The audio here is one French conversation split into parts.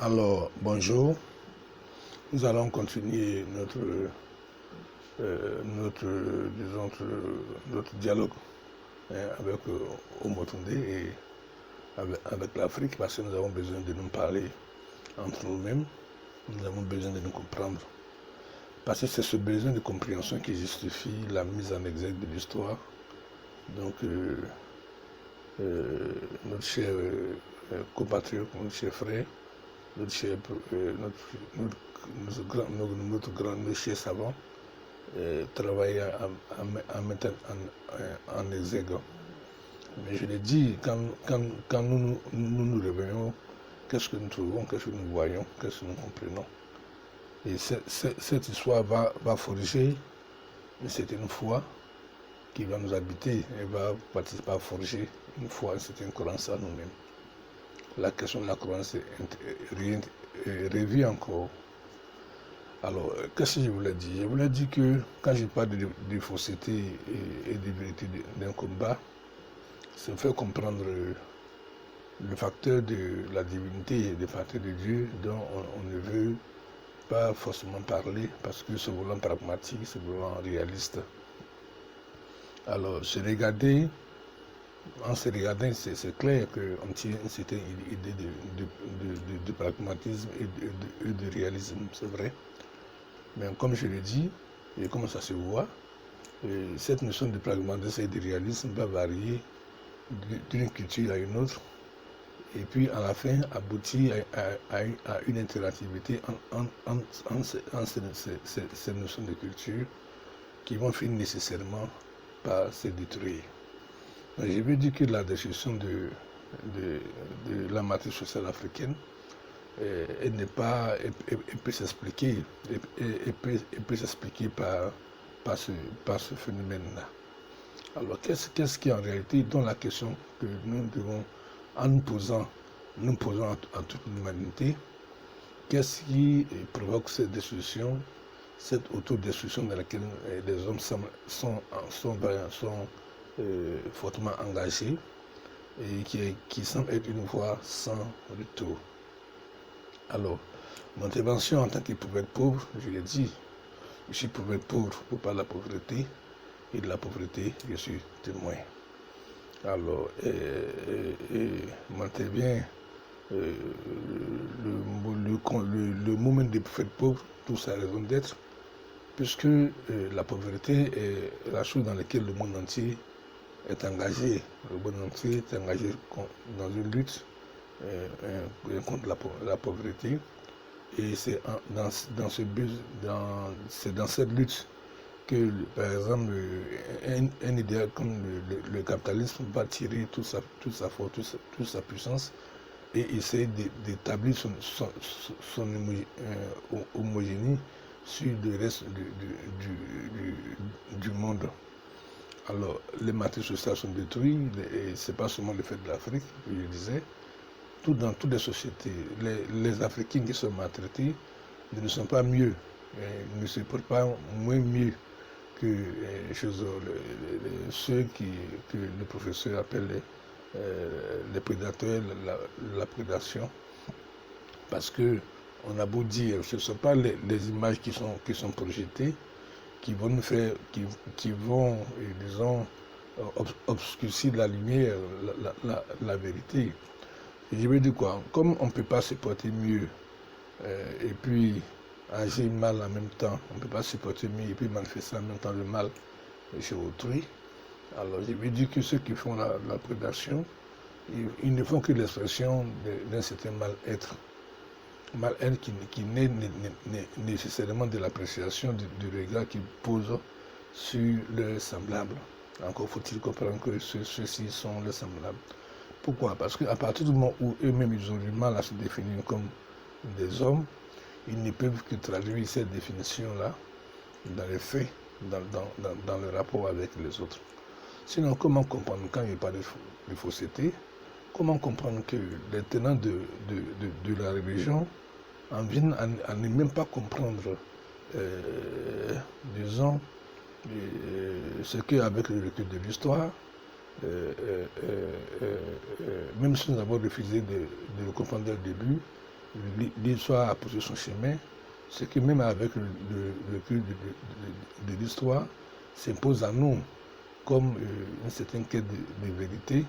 Alors, bonjour. Nous allons continuer notre dialogue avec Omotunde et avec l'Afrique parce que nous avons besoin de nous parler entre nous-mêmes. Nous avons besoin de nous comprendre. Parce que c'est ce besoin de compréhension qui justifie la mise en exergue de l'histoire. Donc, notre cher compatriote, notre cher frère, notre cher, notre cher savant travaille à mettre en exergue. Mais je l'ai dit, quand nous réveillons, qu'est-ce que nous trouvons, qu'est-ce que nous voyons, qu'est-ce que nous comprenons. Et cette histoire va forger une certaine foi qui va nous habiter et va participer à forger une foi, une certaine croyance en nous-mêmes. La question de la croyance revient encore. Alors, qu'est-ce que je voulais dire? Je voulais dire que quand je parle de fausseté et de vérité d'un combat, c'est faire comprendre le facteur de la divinité et le facteur de Dieu dont on ne veut pas forcément parler parce que se voulant pragmatique, se voulant réaliste. Alors, en se regardant, c'est clair qu'on tient une certaine idée de pragmatisme et de réalisme, c'est vrai. Mais comme je l'ai dit, et comme ça se voit, cette notion de pragmatisme et de réalisme va varier d'une culture à une autre, et puis à la fin aboutir à une interactivité entre ces notions de culture qui vont finir nécessairement par se détruire. Donc, je veux dire que la destruction de la matrice sociale africaine, elle peut s'expliquer par ce phénomène-là. Alors, qu'est-ce qui est en réalité dans la question que nous devons, en nous posant à toute l'humanité, qu'est-ce qui provoque cette destruction, cette autodestruction dans laquelle les hommes sont fortement engagés et qui semble être une voie sans retour. Alors, mon intervention en tant que prophète pauvre, je l'ai dit, je suis prophète pauvre pour pas la pauvreté, et de la pauvreté, je suis témoin. Alors, m'intervient le moment des prophètes pauvres, tout sa raison d'être, puisque la pauvreté est la chose dans laquelle le monde entier est engagé. Le monde entier est engagé dans une lutte contre la pauvreté. Et c'est dans cette lutte que, par exemple, un idéal comme le capitalisme va tirer toute sa force, toute sa puissance et essayer d'établir son homogénie sur le reste du monde. Alors, les matrices sociales sont détruites, et ce n'est pas seulement le fait de l'Afrique, je disais. Dans toutes les sociétés, les Africains qui sont maltraités ne sont pas mieux, ne se portent pas moins mieux que ceux que le professeur appelle les prédateurs, la prédation. Parce que on a beau dire, ce ne sont pas les images qui sont projetées qui vont nous faire, qui vont, disons, obscurcir la lumière, la vérité. Et je veux dire quoi, comme on ne peut pas se porter mieux et puis agir mal en même temps, on ne peut pas se porter mieux et puis manifester en même temps le mal chez autrui, alors je veux dire que ceux qui font la prédation, ils ne font que l'expression d'un certain mal-être. Mal-être qui naît nécessairement de l'appréciation du regard qu'ils posent sur leurs semblables. Encore faut-il comprendre que ceux-ci sont leurs semblables. Pourquoi? Parce qu'à partir du moment où eux-mêmes ils ont du mal à se définir comme des hommes, ils ne peuvent que traduire cette définition-là dans les faits, dans le rapport avec les autres. Sinon, comment comprendre, quand il parle de fausseté, comment comprendre que les tenants de la religion en viennent à ne même pas comprendre, disons, ce qu'avec le recul de l'histoire, même si nous avons refusé de le comprendre dès le début, l'histoire a poussé son chemin, c'est que même avec le recul de l'histoire, s'impose à nous comme une certaine quête de vérité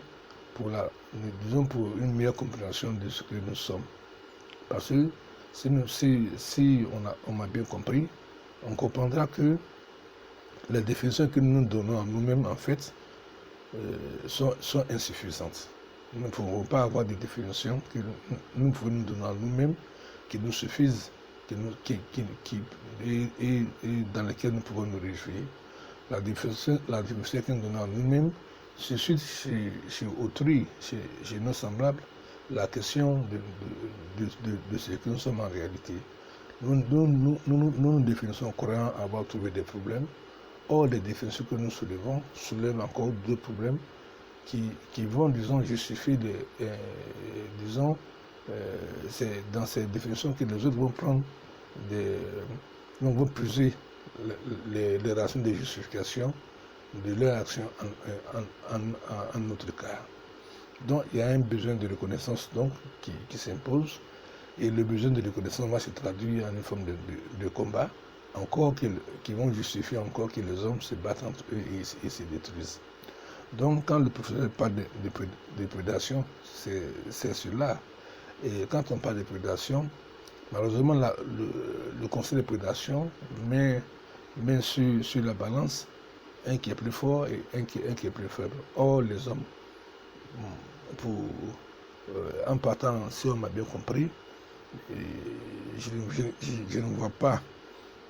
pour pour une meilleure compréhension de ce que nous sommes. Parce que si on a bien compris, on comprendra que les définitions que nous donnons à nous-mêmes, en fait, sont insuffisantes. Nous ne pouvons pas avoir des définitions que nous pouvons nous donner à nous-mêmes qui nous suffisent et dans lesquelles nous pouvons nous réjouir. La définition que nous donnons à nous-mêmes suscite chez autrui, chez nos semblables, la question de ce que nous sommes en réalité. Nous définissons croyant avoir trouvé des problèmes. Or, les définitions que nous soulèvent encore deux problèmes qui vont, disons, justifier c'est dans ces définitions que les autres vont prendre vont puiser les racines de justification de leur action en notre cas. Donc, il y a un besoin de reconnaissance donc, qui s'impose, et le besoin de reconnaissance va se traduire en une forme de combat, encore qui vont justifier encore que les hommes se battent entre eux et se détruisent. Donc, quand le professeur parle de prédation, c'est cela. Et quand on parle de prédation, malheureusement, le concept de prédation met sur la balance un qui est plus fort et un qui est plus faible. Or, les hommes, en partant, si on m'a bien compris, je ne vois pas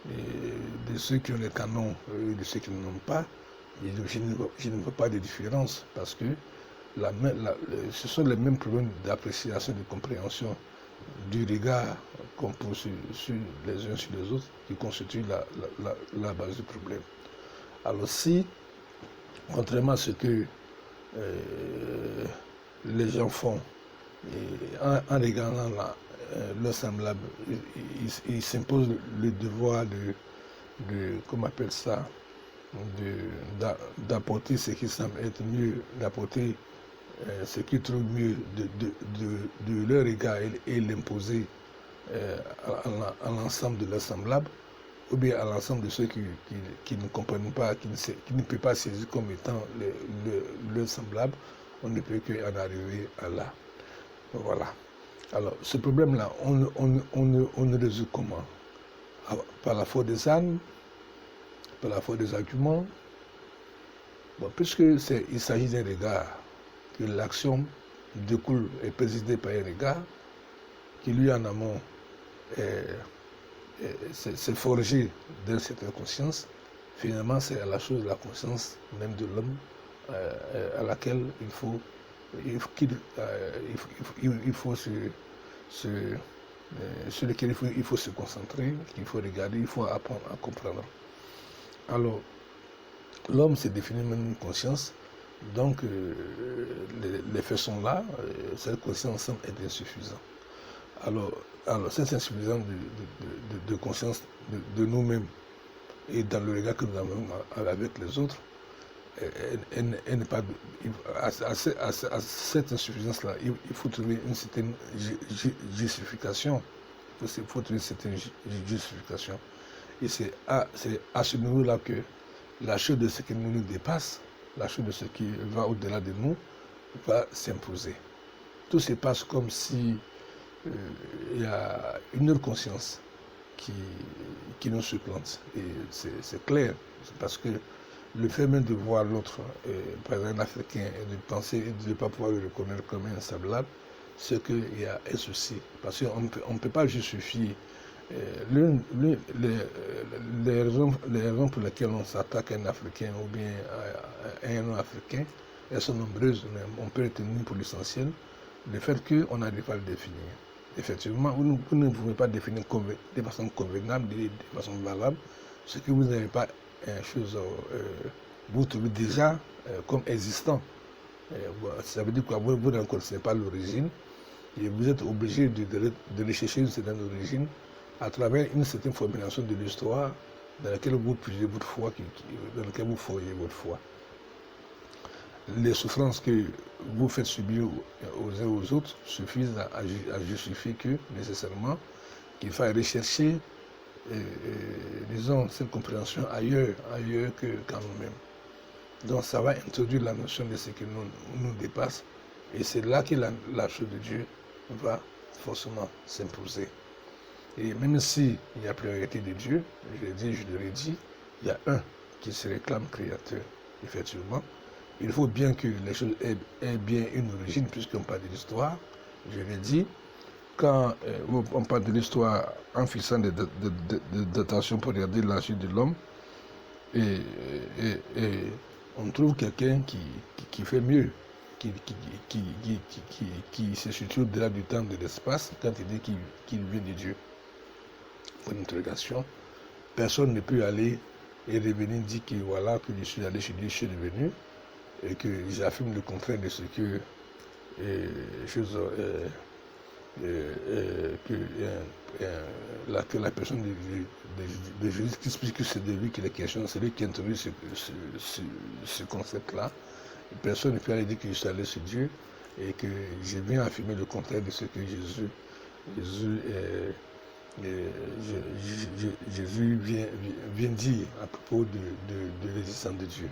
de ceux qui ont les canons et de ceux qui n'en ont pas. Je ne vois pas de différence parce que ce sont les mêmes problèmes d'appréciation, de compréhension du regard qu'on pose sur les uns sur les autres qui constituent la base du problème. Alors si, contrairement à ce que les gens font, en regardant leur semblable, ils s'imposent le devoir comment on appelle ça, d'apporter ce qui semble être mieux, d'apporter ce qu'ils trouvent mieux de leur regard et l'imposer à l'ensemble de leurs semblables, ou bien à l'ensemble de ceux qui ne comprennent pas, qui ne peuvent pas saisir comme étant leurs semblables, on ne peut qu'en arriver à là. Voilà. Alors, ce problème-là, on le résout comment? Par la force des armes, par la force des arguments. Bon, puisque il s'agit d'un regard, que l'action découle et présidée par un regard, qui lui en amont s'est forgé d'une certaine conscience, finalement c'est à la chose de la conscience même de l'homme à laquelle sur lequel il faut se concentrer, qu'il faut regarder, il faut apprendre à comprendre. Alors, l'homme s'est défini même une conscience, donc les faits sont là, cette conscience semble être insuffisante. Alors cette insuffisance de conscience de nous-mêmes et dans le regard que nous avons avec les autres, elle n'est pas, à cette insuffisance-là, il faut trouver une certaine justification. Il faut trouver une certaine justification. Et c'est à ce niveau-là que la chose de ce qui nous dépasse, la chose de ce qui va au-delà de nous, va s'imposer. Tout se passe comme si il y a une autre conscience qui nous supplante. Et c'est clair, parce que le fait même de voir l'autre, par exemple africain, et de penser et de ne pas pouvoir le reconnaître comme un semblable, c'est qu'il y a un souci. Parce qu'on ne peut pas justifier les raisons pour lesquelles on s'attaque à un Africain ou bien à un non-africain, elles sont nombreuses, mais on peut retenir pour l'essentiel le fait qu'on n'arrive pas à le définir. Effectivement, vous ne pouvez pas définir de façon convenable, de façon valable, ce que vous n'avez pas vous trouvez déjà comme existant. Ça veut dire que vous n'en connaissez pas l'origine et vous êtes obligé de rechercher une certaine origine à travers une certaine formulation de l'histoire dans laquelle vous puisez votre foi, dans laquelle vous foyez votre foi. Les souffrances que vous faites subir aux uns aux autres suffisent à justifier que, nécessairement, qu'il faille rechercher, disons, cette compréhension ailleurs qu'en nous-mêmes. Donc ça va introduire la notion de ce qui nous dépasse, et c'est là que la chose de Dieu va forcément s'imposer. Et même s'il y a pluralité de Dieu, je le redis, il y a un qui se réclame créateur, effectivement. Il faut bien que les choses aient bien une origine, puisqu'on parle de l'histoire. Je l'ai dit, quand on parle de l'histoire en fixant des datations pour regarder la chute de l'homme, et on trouve quelqu'un qui fait mieux, qui se situe au-delà du temps et de l'espace, quand il dit qu'il vient de Dieu. Pour une interrogation, personne ne peut aller et revenir dire que voilà, que je suis allé chez Dieu, je suis revenu, et que j'affirme le contraire de ce que la personne de Jésus-Christ, puisque c'est de lui qu'il est question, c'est lui qui introduit ce concept-là. Personne ne peut aller dire que je suis allé chez Dieu et que je viens affirmer le contraire de ce que Jésus vient dire à propos de l'existence de Dieu.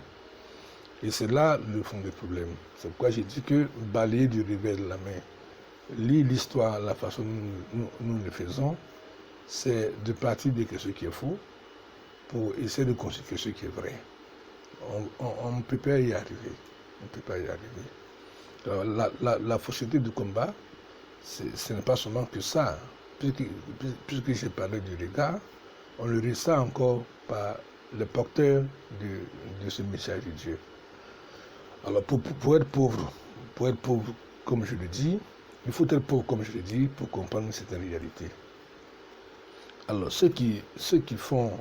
Et c'est là le fond du problème. C'est pourquoi j'ai dit que balayer du revers de la main, lire l'histoire, la façon dont nous le faisons, c'est de partir de ce qui est faux pour essayer de construire ce qui est vrai. On ne peut pas y arriver. On ne peut pas y arriver. Alors, la fausseté du combat, ce n'est pas seulement que ça. Puisque j'ai parlé du regard, on le ressent encore par le porteur de ce message de Dieu. Alors pour être pauvre, comme je le dis, il faut être pauvre, comme je le dis, pour comprendre certaines réalités. Alors ceux qui font,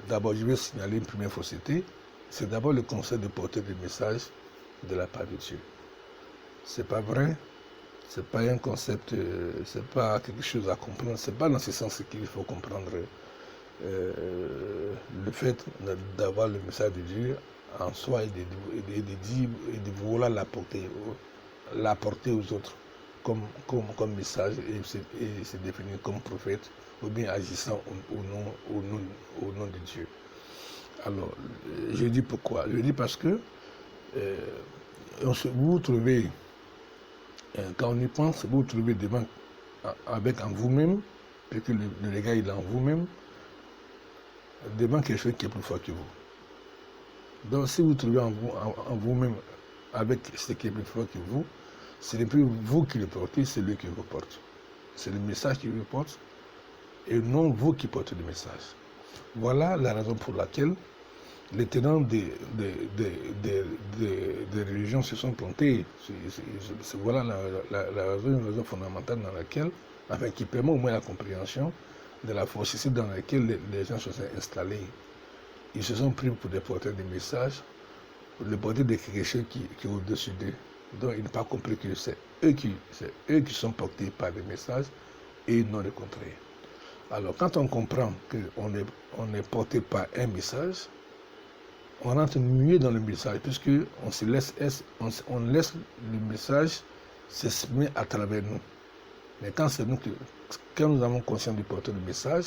d'abord je vais signaler une première fausseté, c'est d'abord le concept de porter du message de la part de Dieu. C'est pas vrai. C'est pas un concept, c'est pas quelque chose à comprendre, c'est pas dans ce sens qu'il faut comprendre le fait d'avoir le message de Dieu en soi et de vouloir l'apporter aux autres comme message et se définir comme prophète ou bien agissant au nom de Dieu. Alors, je dis pourquoi? Je dis parce que vous vous trouvez, quand on y pense, vous vous trouvez devant, en vous-même, et que le regard il est en vous-même, devant quelque chose qui est plus fort que vous. Donc si vous vous trouvez en vous-même avec ce qui est plus fort que vous, ce n'est plus vous qui le portez, c'est lui qui vous porte. C'est le message qui vous porte, et non vous qui portez le message. Voilà la raison pour laquelle les tenants des religions se sont plantés. Voilà une raison fondamentale dans laquelle, enfin, qui permet au moins la compréhension de la fausseté dans laquelle les gens se sont installés. Ils se sont pris pour des porteurs de messages, pour les porteurs de quelque chose qui est au-dessus d'eux. Donc ils n'ont pas compris que c'est eux qui sont portés par des messages et non le contraire. Alors quand on comprend qu'on est porté par un message, on rentre mieux dans le message, puisque on laisse le message s'exprimer à travers nous. Mais quand nous avons conscience du porteur du message,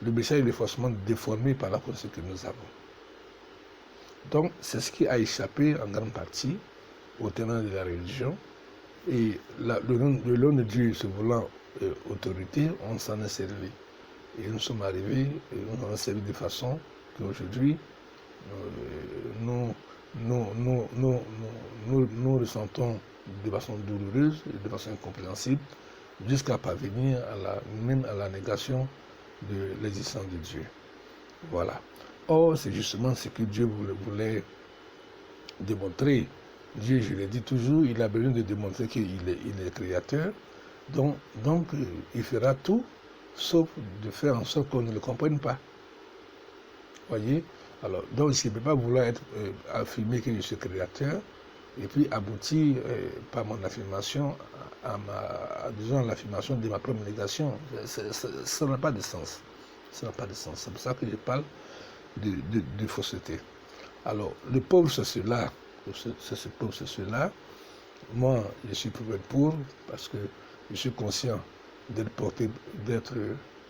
le message est forcément déformé par la conscience que nous avons. Donc, c'est ce qui a échappé en grande partie aux tenants de la religion. Et le nom de Dieu se voulant autorité, on s'en est servi. Et nous sommes arrivés, et nous en avons servi de façon qu'aujourd'hui, nous ressentons de façon douloureuse et de façon incompréhensible jusqu'à parvenir même à la négation de l'existence de Dieu. Voilà. Or, c'est justement ce que Dieu voulait démontrer. Dieu, je l'ai dit toujours, il a besoin de démontrer qu'il est créateur. Donc, il fera tout, sauf de faire en sorte qu'on ne le comprenne pas. Voyez? Alors, donc, je ne peux pas vouloir affirmer que je suis créateur et puis aboutir par mon affirmation à l'affirmation de ma propre négation. Ça n'a pas de sens. Ça n'a pas de sens. C'est pour ça que je parle de fausseté. Alors, le pauvre, c'est ceux-là. C'est ce pauvre, c'est ceux-là Moi, je suis pour parce que je suis conscient d'être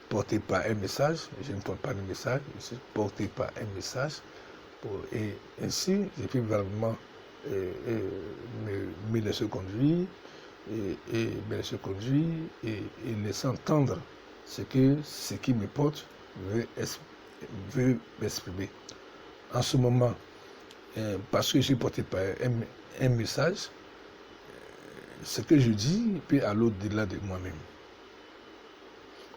porté par un message. Je ne porte pas de message, je suis porté par un message. Et ainsi, je peux vraiment me laisser conduire me laisser conduire et laisser entendre ce qui me porte veut m'exprimer. En ce moment, parce que je suis porté par un message, ce que je dis peut aller au-delà de moi-même.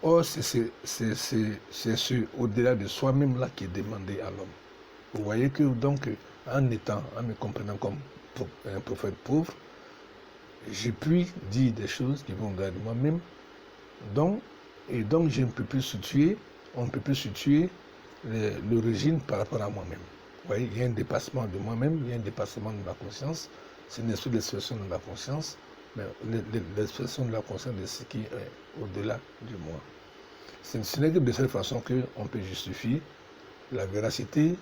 Or, c'est ce au-delà de soi-même là qui est demandé à l'homme. Vous voyez que donc, en me comprenant comme un prophète pauvre, je puis dire des choses qui vont au-delà de moi-même. Donc je ne peux plus situer, on ne peut plus situer l'origine par rapport à moi-même. Vous voyez, il y a un dépassement de moi-même, il y a un dépassement de ma conscience. Ce n'est pas l'expression de ma conscience, mais l'expression de la conscience de ce qui est au-delà de moi. Ce n'est que de cette façon qu'on peut justifier la véracité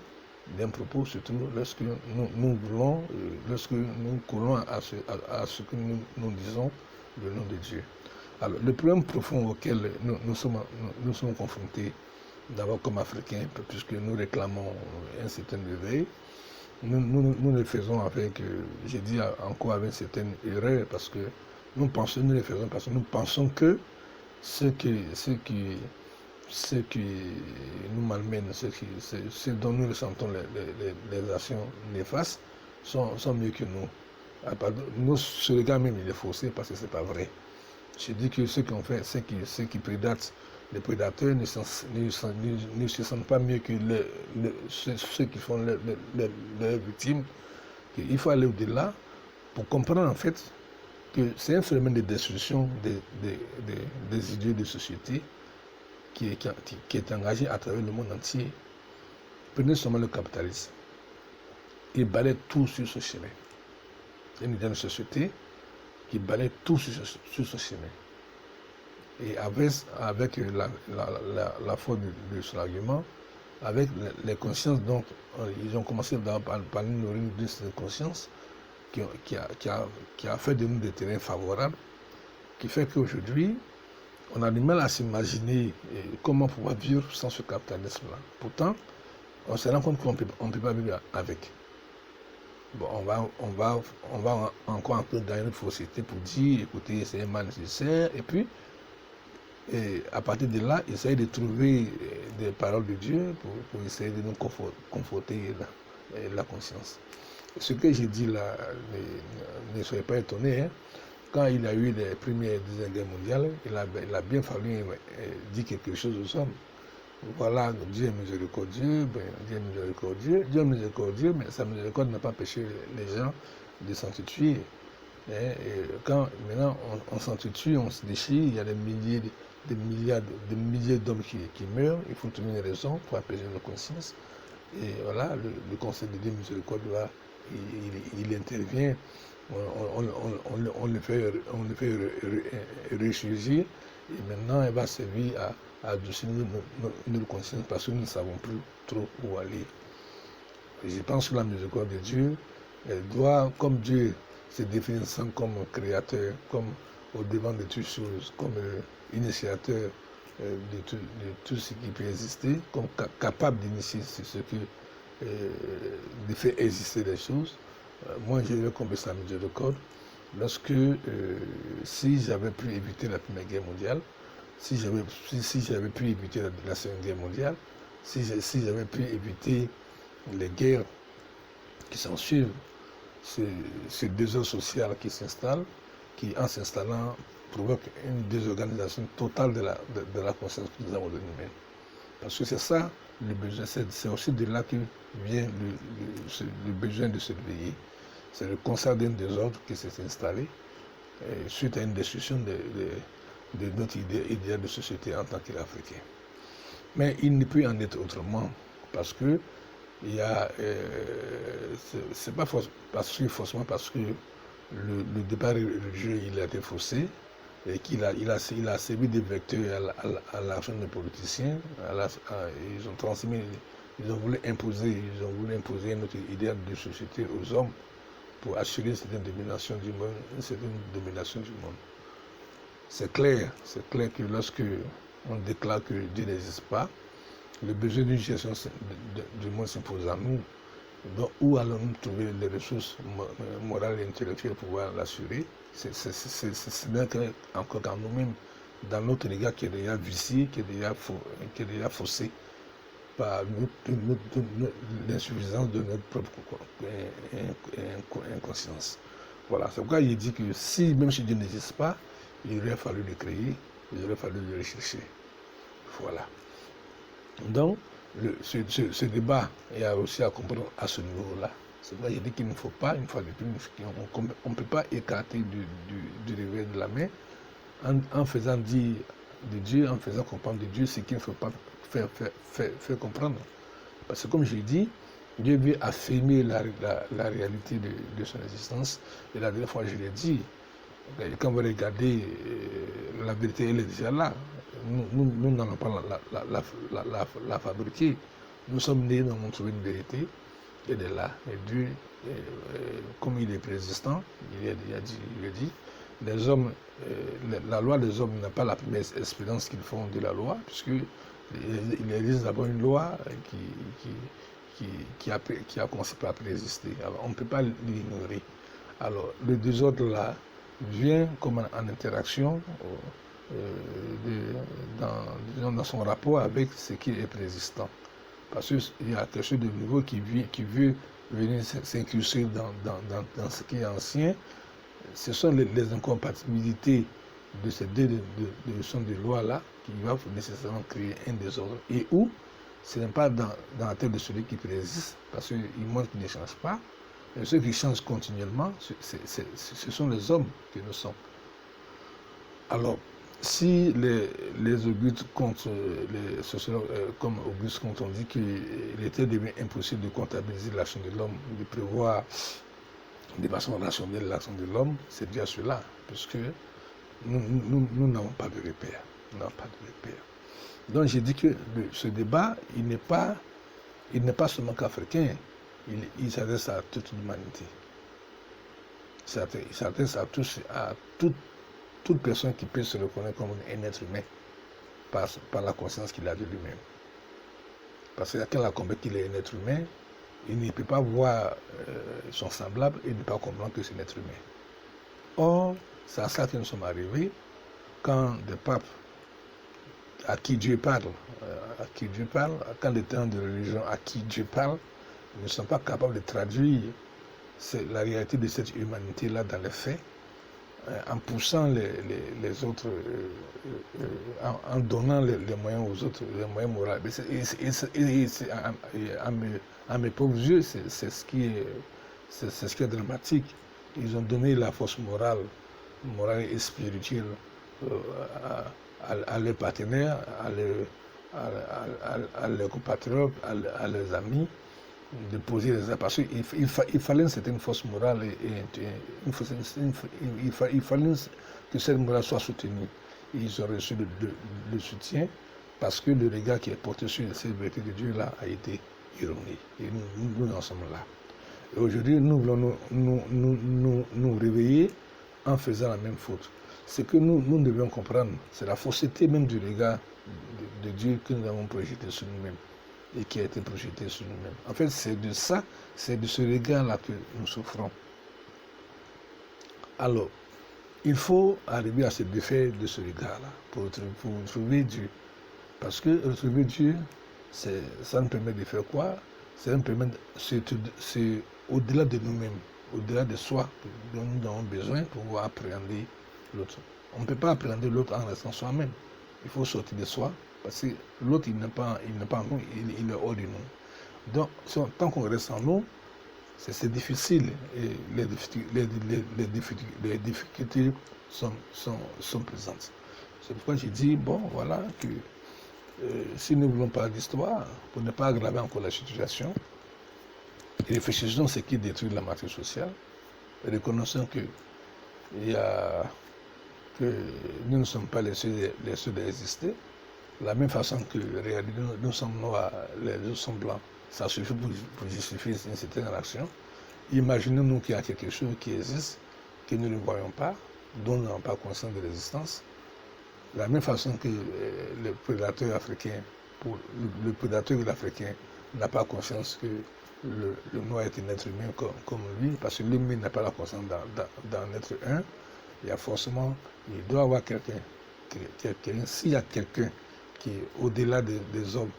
d'un propos, surtout lorsque nous voulons, lorsque nous collons à ce que nous disons le nom de Dieu. Alors, le problème profond auquel nous sommes confrontés, d'abord comme Africains, puisque nous réclamons un certain éveil, nous le faisons avec, j'ai dit encore avec une certaine erreur, parce que nous le faisons parce que nous pensons que ce qui nous malmène, ce dont nous ressentons les actions néfastes, sont mieux que nous. Nous, ce regard même, il est faussé parce que ce n'est pas vrai. Je dis que ceux qui prédatent, les prédateurs ne se sentent pas mieux que ceux qui font leurs victimes. Il faut aller au-delà pour comprendre en fait que c'est un phénomène de destruction des idées de société qui est engagé à travers le monde entier. Prenez seulement le capitalisme. Il balaie tout sur ce chemin. Il y a une idée de société qui balaie tout sur ce chemin. Et avec la force de son argument, avec les consciences, donc ils ont commencé par nous nourrir de cette conscience qui a fait de nous des terrains favorables, qui fait qu'aujourd'hui, on a du mal à s'imaginer comment pouvoir vivre sans ce capitalisme-là. Pourtant, on se rend compte qu'on ne peut pas vivre avec. Bon, on va encore un peu dans une fausseté pour dire, écoutez, c'est un mal nécessaire. Et puis, à partir de là, essayer de trouver des paroles de Dieu pour essayer de nous conforter la conscience. Ce que j'ai dit là, ne soyez pas étonnés, hein. Quand il y a eu les premières Deuxième Guerre mondiale, il a bien fallu dire quelque chose aux hommes. Voilà, Dieu est miséricordieux, Dieu est miséricordieux, mais sa miséricorde n'a pas empêché les gens de s'entretuer. Et quand maintenant on s'entretue, on se déchire, il y a des milliers d'hommes qui meurent, il faut trouver une raison pour apaiser nos consciences. Et voilà, le Conseil de Dieu miséricorde, il intervient, on le fait ressurgir, et maintenant il va servir à adoucir notre conscience parce que nous ne savons plus trop où aller. Et je pense que la miséricorde de Dieu, elle doit, comme Dieu se définissant comme créateur, comme au devant de toutes choses, comme initiateur de tout ce qui peut exister, comme capable d'initier ce qui de faire exister les choses. Moi, je vais combler sa miséricorde lorsque, si j'avais pu éviter la Première Guerre mondiale, si j'avais pu éviter la Seconde Guerre mondiale, si j'avais pu éviter les guerres qui s'en suivent, ce désordre social qui s'installe, qui en s'installant provoque une désorganisation totale de la conscience que nous avons de nous-mêmes. Parce que c'est ça le besoin, c'est aussi de là que vient le besoin de se réveiller. C'est le constat d'un désordre qui s'est installé suite à une destruction de notre idéal de société en tant qu'Africain. Mais il ne peut en être autrement parce que c'est pas forcément parce que le débat religieux il a été faussé et qu'il a servi de vecteur à l'argent des politiciens. Ils ont transmis, ils ont voulu imposer notre idéal de société aux hommes pour assurer une certaine domination du monde, une certaine domination du monde. C'est clair que lorsque on déclare que Dieu n'existe pas, le besoin d'une gestion du monde s'impose à nous. Donc, où allons-nous trouver les ressources morales et intellectuelles pour pouvoir l'assurer? C'est encore dans nous-mêmes, dans notre regard qui est déjà vicié, qui est déjà faussé par l'insuffisance de notre propre inconscience. Voilà, c'est pourquoi il dit que même si Dieu n'existe pas, il aurait fallu le créer, il aurait fallu le rechercher. Voilà. Donc, ce débat, il y a aussi à comprendre à ce niveau-là. C'est pourquoi il dit qu'il ne faut pas, une fois de plus, on ne peut pas écarter du réveil de la main en faisant dire de Dieu, en faisant comprendre de Dieu ce qu'il ne faut pas faire comprendre. Parce que comme je l'ai dit, Dieu veut affirmer la réalité de son existence. Et la dernière fois, je l'ai dit, quand vous regardez, la vérité, elle est déjà là. Nous n'allons pas la fabriquer. Nous sommes nés, nous avons trouvé une vérité, elle est là. Et Dieu, comme il est préexistant, il a dit, les hommes, la loi des hommes n'a pas la première expérience qu'ils font de la loi, puisqu'il existe d'abord une loi qui a commencé par préexister. Alors on ne peut pas l'ignorer. Alors le désordre là vient comme en interaction dans son rapport avec ce qui est préexistant. Parce qu'il y a quelque chose de nouveau qui veut venir s'incruster dans ce qui est ancien. Ce sont les incompatibilités de ces deux de lois-là qui vont nécessairement créer un désordre. Et où ce n'est pas dans la tête de celui qui préexiste, parce qu'il montre qu'il ne change pas. Mais ceux qui changent continuellement, ce sont les hommes que nous sommes. Alors, si les Augustes Comte, les sociologues comme Auguste Comte ont dit qu'il était devenu impossible de comptabiliser l'action de l'homme, de prévoir de façon rationnelle l'action de l'homme, c'est dû à cela, puisque nous n'avons pas de repère. Donc j'ai dit que ce débat, il n'est pas seulement qu'africain, il s'adresse à toute l'humanité. Il s'adresse à toute personne qui peut se reconnaître comme un être humain par la conscience qu'il a de lui-même. Parce que quand il a compris qu'il est un être humain, il ne peut pas voir son semblable et ne pas comprendre que c'est un être humain. Or, c'est à ça que nous sommes arrivés quand des papes à qui Dieu parle, quand des temps de religion à qui Dieu parle, ne sont pas capables de traduire la réalité de cette humanité-là dans les faits, en poussant les autres, en donnant les moyens aux autres, les moyens moraux. À mes pauvres yeux, c'est ce qui est dramatique. Ils ont donné la force morale et spirituelle à leurs partenaires, à leurs compatriotes, à leurs amis, de poser les actes. Parce qu'il fallait une certaine force morale il fallait que cette morale soit soutenue. Et ils ont reçu le soutien parce que le regard qui est porté sur cette vérité de Dieu-là a été erroné. Et nous en sommes là. Et aujourd'hui, nous voulons nous réveiller en faisant la même faute. Ce que nous devons comprendre, c'est la fausseté même du regard de Dieu que nous avons projeté sur nous-mêmes et qui a été projeté sur nous-mêmes. En fait, c'est de ce regard-là que nous souffrons. Alors, il faut arriver à se défaire de ce regard-là pour retrouver Dieu. Parce que retrouver Dieu, ça nous permet de faire quoi? Ça nous permet, c'est au-delà de nous-mêmes, au-delà de soi, dont nous avons besoin pour pouvoir appréhender l'autre. On ne peut pas appréhender l'autre en restant soi-même. Il faut sortir de soi, parce que l'autre, il n'est pas en nous, il est hors de nous. Donc, tant qu'on reste en nous, c'est difficile. Et les difficultés sont présentes. C'est pourquoi j'ai dit, bon, voilà, que si nous ne voulons pas d'histoire, pour ne pas aggraver encore la situation, réfléchissons à ce qui détruit la matrice sociale, et reconnaissons que nous ne sommes pas les seuls à exister. De la même façon que nous sommes noirs, les autres sont blancs. Ça suffit pour justifier une certaine action. Imaginons-nous qu'il y a quelque chose qui existe, que nous ne voyons pas, dont nous n'avons pas conscience de l'existence. De la même façon que le prédateur africain, le prédateur africain n'a pas conscience que le noir est un être humain comme lui, parce que lui n'a pas la conscience d'en être un, il y a forcément, il doit y avoir quelqu'un, s'il y a quelqu'un qui est au-delà des hommes,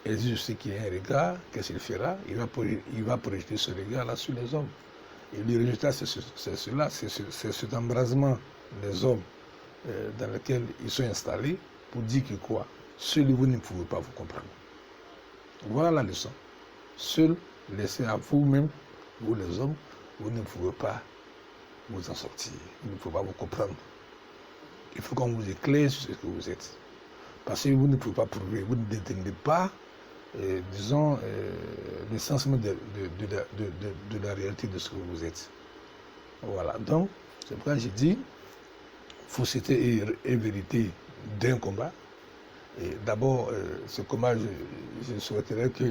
existe aussi qu'il y a un regard, qu'est-ce qu'il fera? Il va projeter ce regard-là sur les hommes. Et le résultat, c'est cela, c'est cet embrasement des hommes dans lequel ils sont installés pour dire que quoi? Seuls vous ne pouvez pas vous comprendre. Voilà la leçon. Seul, laissez à vous-même, vous les hommes, vous ne pouvez pas vous en sortir. Vous ne pouvez pas vous comprendre. Il faut qu'on vous éclaire sur ce que vous êtes. Parce que vous ne pouvez pas prouver, vous ne détenez pas, disons, le sens même de la réalité de ce que vous êtes. Voilà. Donc, c'est pourquoi j'ai dit, fausseté et vérité d'un combat. Et d'abord, ce combat, je souhaiterais que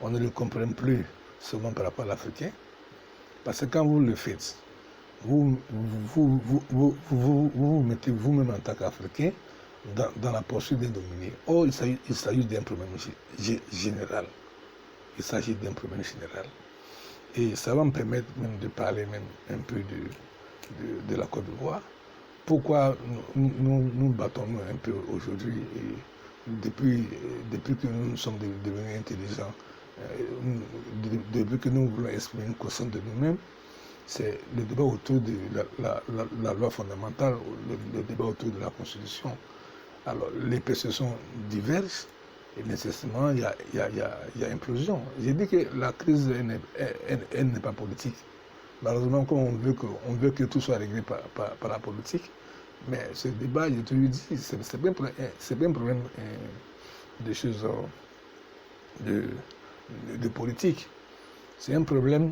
on ne le comprenne plus seulement par rapport à l'Africain. Parce que quand vous le faites, vous mettez vous-même en tant qu'Africain dans la poursuite d'un dominé. Or, il s'agit d'un problème général. Il s'agit d'un problème général. Et ça va me permettre même de parler même un peu de la Côte d'Ivoire. Pourquoi nous battons-nous un peu aujourd'hui, depuis que nous sommes devenus intelligents, depuis que nous voulons exprimer une conscience de nous-mêmes, c'est le débat autour de la loi fondamentale, le débat autour de la Constitution. Alors, les perceptions divergent et nécessairement, il y a implosion. J'ai dit que la crise, elle n'est pas politique. Malheureusement, comme on veut que tout soit réglé par la politique, mais ce débat, je te le dis, c'est pas un problème de choses de politique. C'est un problème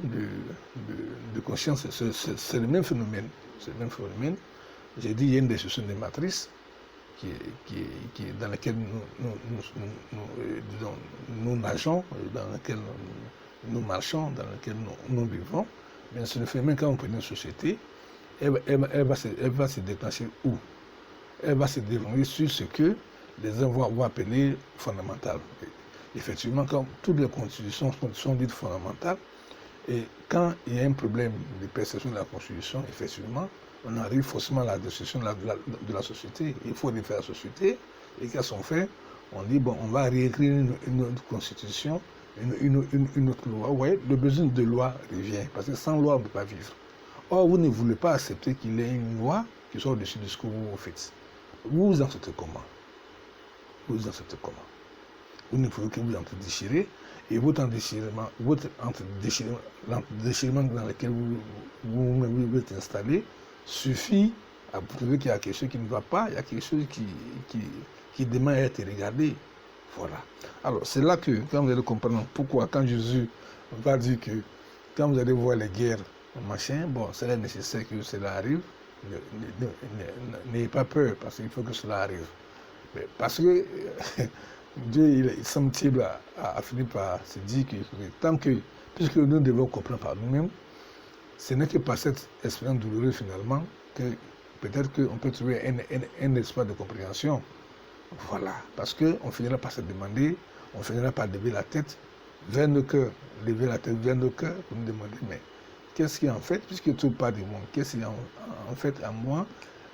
de conscience. C'est le même phénomène. C'est le même phénomène. J'ai dit, il y a une décision de matrice dans laquelle nous nageons, dans laquelle nous marchons, dans laquelle nous vivons. Mais c'est le phénomène quand on prend une société, elle va se déclencher où? Elle va se développer sur ce que les uns vont appeler fondamental. Effectivement, quand toutes les constitutions sont dites fondamentales, et quand il y a un problème de perception de la constitution, effectivement, on arrive forcément à la destruction de la société. Il faut refaire la société, et qu'elles sont faites, on dit, bon, on va réécrire une autre constitution, une autre loi. Vous voyez, le besoin de loi revient, parce que sans loi, on ne peut pas vivre. Or, vous ne voulez pas accepter qu'il y ait une loi qui soit au-dessus de ce que vous faites. Vous vous en sortez comment? Vous vous en sortez comment? Vous ne pouvez que vous entre-déchirer, et votre déchirement dans lequel vous êtes installé suffit à prouver qu'il y a quelque chose qui ne va pas, il y a quelque chose qui demande à être regardé. Voilà. Alors, c'est là que, quand vous allez comprendre pourquoi, quand Jésus va dire que, quand vous allez voir les guerres, machin, bon, c'est nécessaire que cela arrive, n'ayez pas peur, parce qu'il faut que cela arrive. Mais parce que Dieu, il semble à finir par se dire que, puisque nous devons comprendre par nous-mêmes, ce n'est que par cette expérience douloureuse finalement que peut-être qu'on peut trouver un espace de compréhension. Voilà, parce qu'on finira par se demander, on finira par lever la tête vers nos cœurs, lever la tête vers nos cœurs pour nous demander, mais qu'est-ce qui en fait, puisque tout part du monde, qu'est-ce qui en fait à moi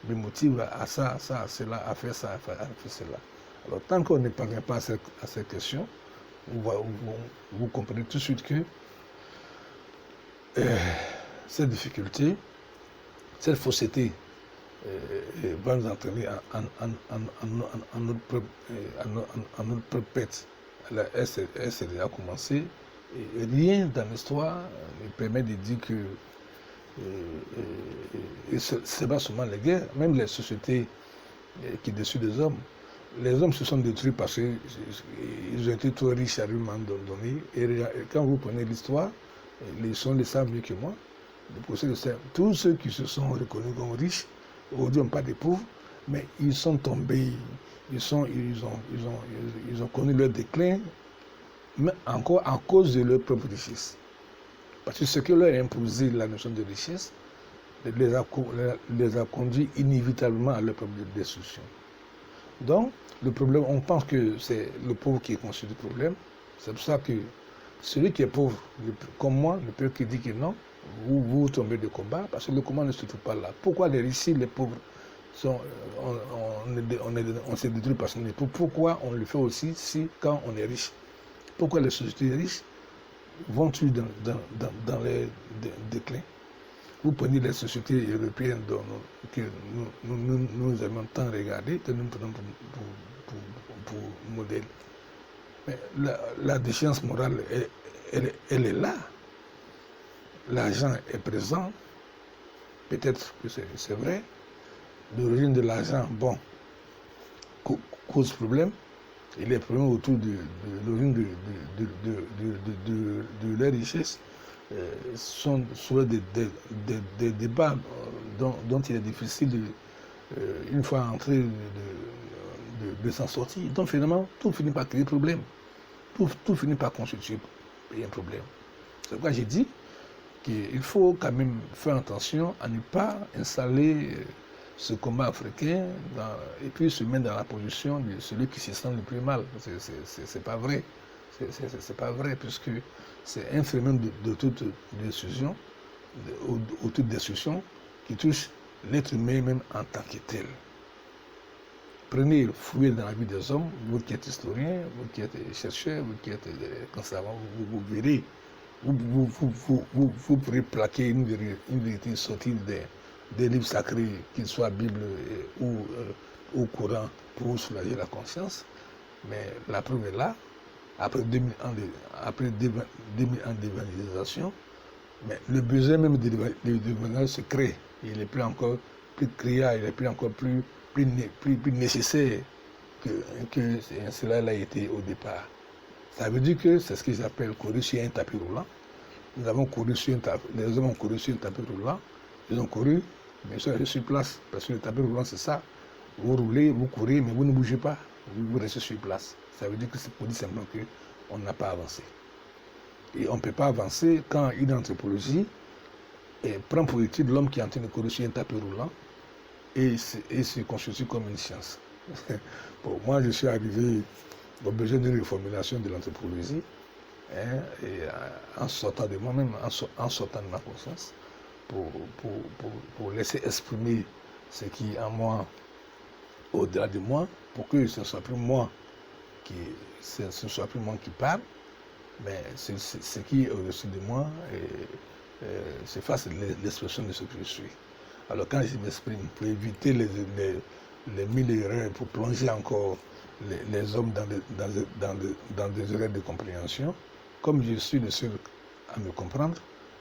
me motive à ça, à cela, à faire ça, à faire cela. Alors tant qu'on ne parvient pas à cette question, vous comprenez tout de suite que cette difficulté, cette fausseté va nous entraîner en notre propre pète. Elle s'est déjà commencée. Et rien dans l'histoire ne permet de dire que ce n'est pas seulement les guerres, même les sociétés qui dessus des hommes. Les hommes se sont détruits parce qu'ils ont été trop riches à un moment donné. Et quand vous prenez l'histoire, les gens le savent mieux que moi. Tous ceux qui se sont reconnus comme riches, aujourd'hui n'ont pas de pauvres, mais ils sont tombés, ils ont connu leur déclin mais encore à cause de leur propre richesse. Parce que ce que leur a imposé la notion de richesse les a conduits inévitablement à leur propre destruction. Donc, le problème, on pense que c'est le pauvre qui est conçu du problème. C'est pour ça que celui qui est pauvre, comme moi, ne peut que dire que non, vous tombez de combat, parce que le combat ne se trouve pas là. Pourquoi les riches, les pauvres, on s'est détruit parce qu'on est pauvre? Pourquoi on le fait aussi si quand on est riche? Pourquoi les sociétés riches vont-ils dans les déclins? Vous prenez les sociétés européennes que nous avons tant regardé, que nous prenons pour modèle. Mais la déchéance morale, elle est là. L'argent est présent. Peut-être que c'est vrai. L'origine de l'argent, cause problème. Et les problèmes autour de l'origine de la richesse sont souvent des débats dont il est difficile, une fois entré, de s'en sortir. Donc finalement, tout finit par créer problème. Tout finit par constituer un problème. C'est pourquoi j'ai dit qu'il faut quand même faire attention à ne pas installer ce combat africain et puis se mettre dans la position de celui qui se sent le plus mal. C'est pas vrai. C'est pas vrai, puisque c'est un phénomène de toute destruction, ou toute destruction qui touche l'être humain même en tant que tel. Prenez, fouillez dans la vie des hommes, vous qui êtes historien, vous qui êtes chercheur, vous qui êtes conservateur, vous verrez, vous pourrez plaquer une vérité sortie des livres sacrés, qu'ils soient Bible ou Coran, pour vous soulager la conscience. Mais la preuve est là, après 2000 ans d'évangélisation, mais le besoin même de l'évangélisation se crée. Il est plus encore plus criard, il est plus encore plus nécessaire que cela l'a été au départ. Ça veut dire que c'est ce qu'ils appellent courir sur un tapis roulant. Les hommes ont couru sur un tapis roulant, ils ont couru, mais ils sont sur place, parce que le tapis roulant c'est ça. Vous roulez, vous courez, mais vous ne bougez pas, vous restez sur place. Ça veut dire que c'est pour dire simplement qu'on n'a pas avancé. Et on ne peut pas avancer quand une anthropologie prend pour étude l'homme qui est en train de courir sur un tapis roulant et se constitue comme une science. Bon, moi, je suis arrivé au besoin d'une reformulation de l'anthropologie, et en sortant de moi-même, en sortant de ma conscience, pour laisser exprimer ce qui est en moi, au-delà de moi, pour que ce ne soit plus moi qui parle, mais ce qui est au-dessus de moi se fasse l'expression de ce que je suis. Alors quand je m'exprime, pour éviter les mille erreurs, pour plonger encore les hommes dans des erreurs de compréhension, comme je suis le seul à me comprendre,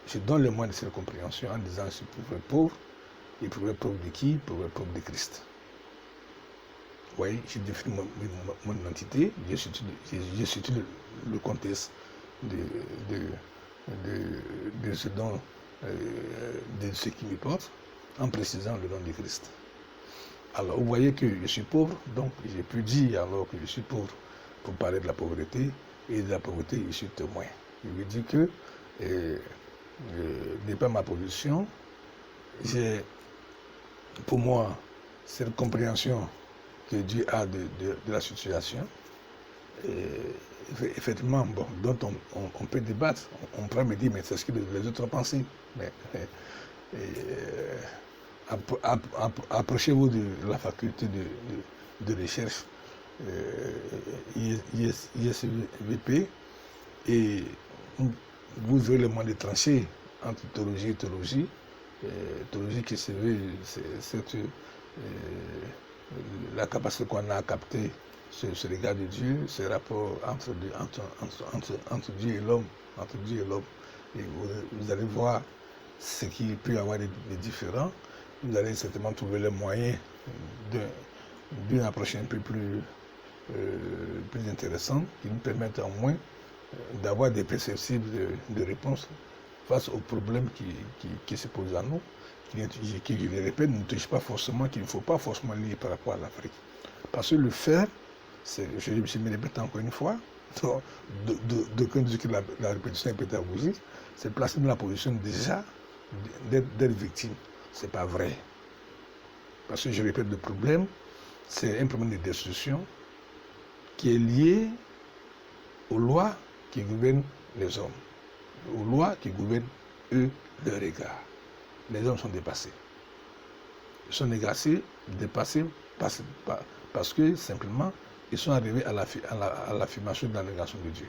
je donne le moyen de cette compréhension en disant je suis pauvre, et pauvre de qui? Pauvre de Christ. Vous voyez, je définis mon identité, je situe le contexte de ce qui me porte, en précisant le nom de Christ. Alors, vous voyez que je suis pauvre, donc j'ai pu dire alors que je suis pauvre pour parler de la pauvreté, et de la pauvreté, je suis témoin. Je veux dire que, n'est pas ma position, j'ai, pour moi, cette compréhension que Dieu a de la situation, effectivement, dont on peut débattre, on pourrait me dire, mais c'est ce que les autres ont pensé. Mais approchez-vous de la faculté de recherche ISVP et vous aurez le moyen de trancher entre théologie et théologie. Théologie qui se veut la capacité qu'on a à capter ce regard de Dieu, ce rapport entre Dieu et l'homme, et vous allez voir ce qui peut y avoir de différents. Vous allez certainement trouver le moyen d'une approche un peu plus intéressante, qui nous permette au moins d'avoir des perspectives de réponse face aux problèmes qui se posent à nous, qui, je le répète, ne touchent pas forcément, qu'il ne faut pas forcément lier par rapport à l'Afrique. Parce que le faire, je me répète encore une fois, Donc, d'aucuns disent que la répétition est pédagogique, c'est placé dans la position déjà d'être victime. Ce n'est pas vrai. Parce que je répète, le problème, c'est un problème de destruction qui est lié aux lois qui gouvernent les hommes, aux lois qui gouvernent eux leur égard. Les hommes sont dépassés. Ils sont dépassés parce que simplement ils sont arrivés à l'affirmation de la négation de Dieu.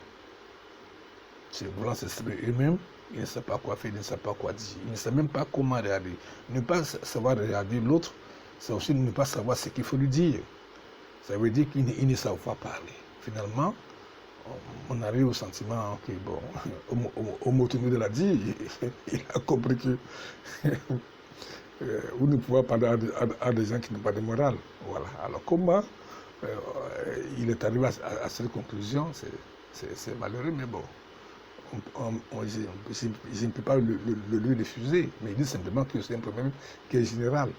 C'est voulant s'exprimer eux-mêmes, ils ne savent pas quoi faire, ils ne savent pas quoi dire, ils ne savent même pas comment réagir. Ne pas savoir réagir l'autre, c'est aussi ne pas savoir ce qu'il faut lui dire. Ça veut dire qu'ils ne savent pas parler. Finalement, on arrive au sentiment que, bon, Omotomi de l'a dit, il a compris que vous ne pouvez pas parler à des gens qui n'ont pas de morale. Voilà. Alors comment il est arrivé à cette conclusion, c'est malheureux, mais bon, je ne peux pas le lui refuser, mais il dit simplement que c'est un problème qui est général.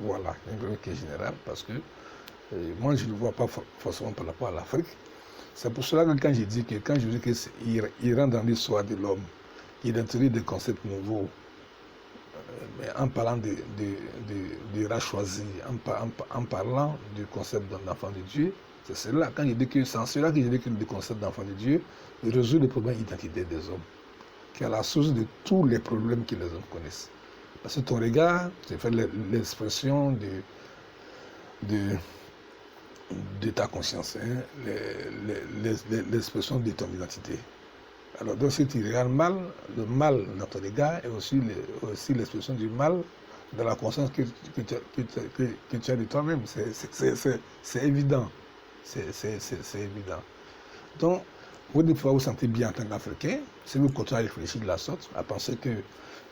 Voilà, un problème qui est général, parce que moi je ne le vois pas forcément par rapport à l'Afrique. C'est pour cela que quand je dis qu'il rentre dans l'histoire de l'homme, il introduit des concepts nouveaux, mais en parlant de race choisie, en parlant du concept d'enfant de Dieu, c'est cela. Quand je dis que c'est en cela que je dis que le concept d'enfant de Dieu résout le problème identitaire des hommes, qui est la source de tous les problèmes que les hommes connaissent. Parce que ton regard, c'est fait l'expression de ta conscience, hein, l'expression de ton identité. Alors, donc, si tu regardes mal, le mal dans ton regard est aussi l'expression du mal dans la conscience que tu as de toi-même. C'est évident. C'est évident. Donc, vous devez vous sentir bien en tant qu'Africain, si vous continuez à réfléchir de la sorte, à penser que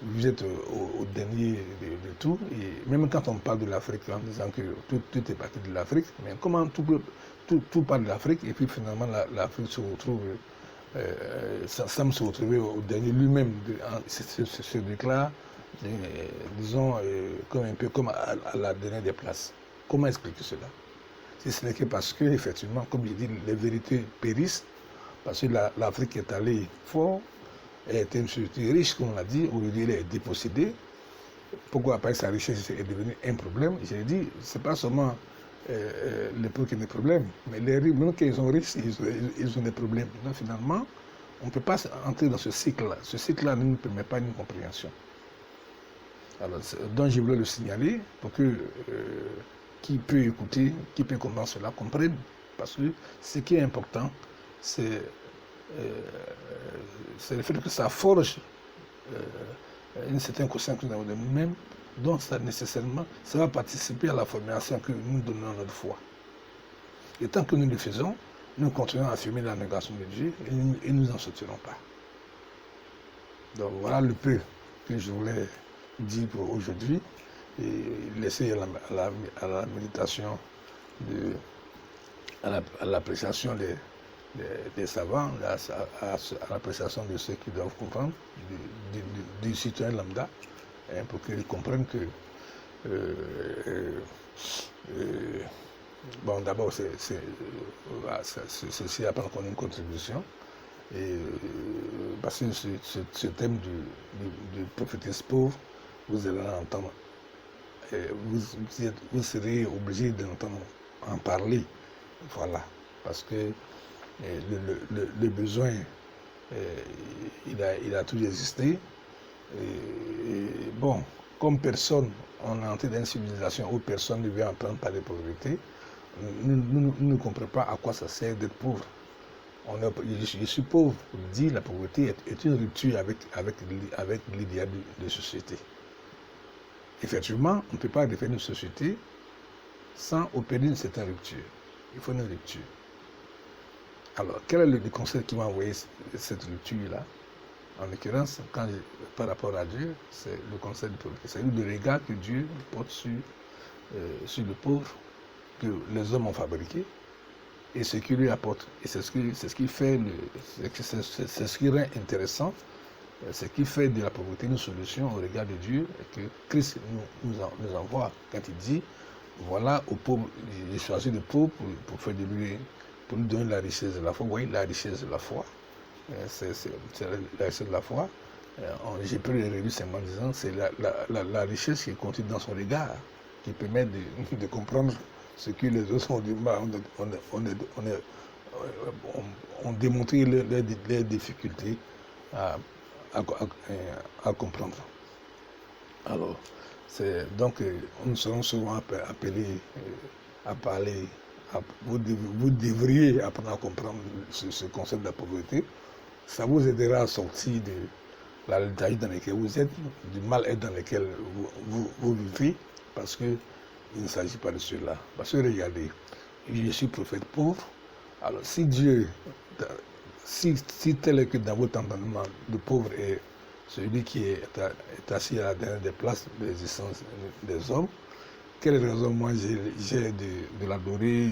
vous êtes au dernier de tout, et même quand on parle de l'Afrique en disant que tout est parti de l'Afrique, mais comment tout parle de l'Afrique, et puis finalement l'Afrique se retrouve, semble se retrouver au dernier lui-même, se déclare, disons, un peu comme à la dernière des places. Comment expliquer cela? Si ce n'est que parce que, effectivement, comme je dis, les vérités périssent, parce que l'Afrique est allée fort, elle était une société riche, comme on l'a dit, aujourd'hui elle est dépossédée. Pourquoi après sa richesse est devenue un problème? J'ai dit, ce n'est pas seulement les pauvres qui ont des problèmes, mais les riches, même quand ils sont riches, ils ont des problèmes. Donc finalement, on ne peut pas entrer dans ce cycle-là. Ce cycle-là ne nous permet pas une compréhension. Alors, donc je voulais le signaler pour que qui peut écouter, qui peut comprendre cela, comprenne. Parce que ce qui est important, c'est le fait que ça forge une certaine conscience que nous avons de nous-mêmes, donc ça nécessairement, ça va participer à la formation que nous donnons à notre foi. Et tant que nous le faisons, nous continuons à affirmer la négation de Dieu et nous n'en sortirons pas. Donc voilà le peu que je voulais dire pour aujourd'hui et laisser à la méditation, à l'appréciation des savants, à l'appréciation de ceux qui doivent comprendre, du citoyen lambda, hein, pour qu'ils comprennent que bon, d'abord, ceci à prendre comme une contribution. Et parce que ce thème du prophétesse pauvre, vous allez l'entendre. Vous serez obligé d'entendre en parler. Voilà. Parce que le besoin, il a toujours existé. Et bon, comme personne, on est entré dans une civilisation où personne ne veut apprendre par la pauvreté, nous ne comprenons pas à quoi ça sert d'être pauvre. Je suis pauvre, on dit la pauvreté est une rupture avec l'idéal de société. Effectivement, on ne peut pas définir une société sans opérer une certaine rupture. Il faut une rupture. Alors, quel est le concept qui m'a envoyé cette rupture-là? En l'occurrence, par rapport à Dieu, c'est le concept de pauvreté. C'est le regard que Dieu porte sur le pauvre que les hommes ont fabriqué et ce qu'il lui apporte. Et c'est ce qui fait, c'est ce qui rend intéressant, ce qui fait de la pauvreté une solution au regard de Dieu et que Christ nous envoie quand il dit, voilà, au pauvre, j'ai choisi le pauvre pour faire de lui pour nous donner la richesse de la foi. Vous voyez, la richesse de la foi, c'est la richesse de la foi. J'ai pris les revues seulement en disant c'est la richesse qui est contenue dans son regard, qui permet de comprendre ce que les autres ont du mal, ont démontré leurs difficultés à comprendre. Alors, donc, nous serons souvent appelés à parler. Vous devriez apprendre à comprendre ce concept de la pauvreté. Ça vous aidera à sortir de la léthargie dans laquelle vous êtes, du mal-être dans lequel vous vivez, parce qu'il ne s'agit pas de cela. Parce que regardez, je suis prophète pauvre. Alors, si Dieu, si tel est que dans votre entendement, le pauvre est celui qui est assis à la dernière des places de l'existence des hommes, quelle raison moi j'ai de l'adorer,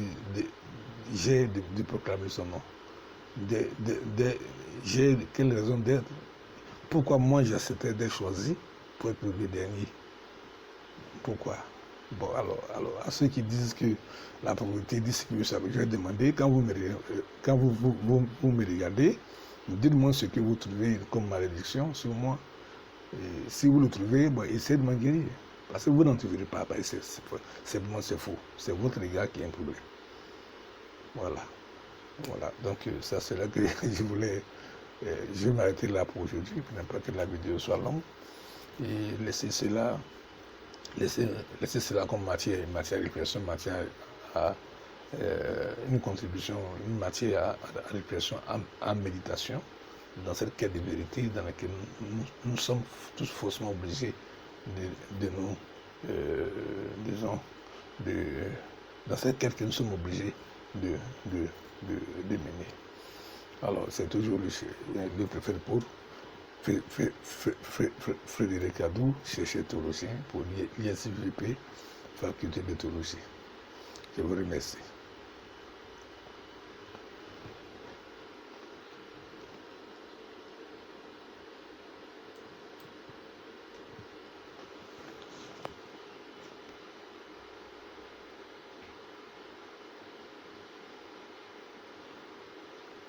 j'ai de proclamer son nom, j'ai quelle raison d'être, pourquoi moi j'acceptais d'être choisi pour être le dernier, pourquoi? Bon, alors, à ceux qui disent que la pauvreté dit ce que ça veut, je vais demander, quand vous me regardez, dites-moi ce que vous trouvez comme malédiction sur moi. Et si vous le trouvez, bon, essayez de m'en guérir. Parce que vous n'en trouverez pas, c'est faux. C'est votre regard qui est un problème. Voilà. Donc, ça c'est là que je vais m'arrêter là pour aujourd'hui, pour ne pas que la vidéo soit longue. Et laisser cela comme matière à réflexion, matière à une contribution, une matière à réflexion, à méditation, dans cette quête de vérité dans laquelle nous sommes tous forcément obligés dans cette quête que nous sommes obligés de mener. Alors, c'est toujours le préfet pour Frédéric Adou, chercheur théologien pour l'ISVP, faculté de théologie. Je vous remercie.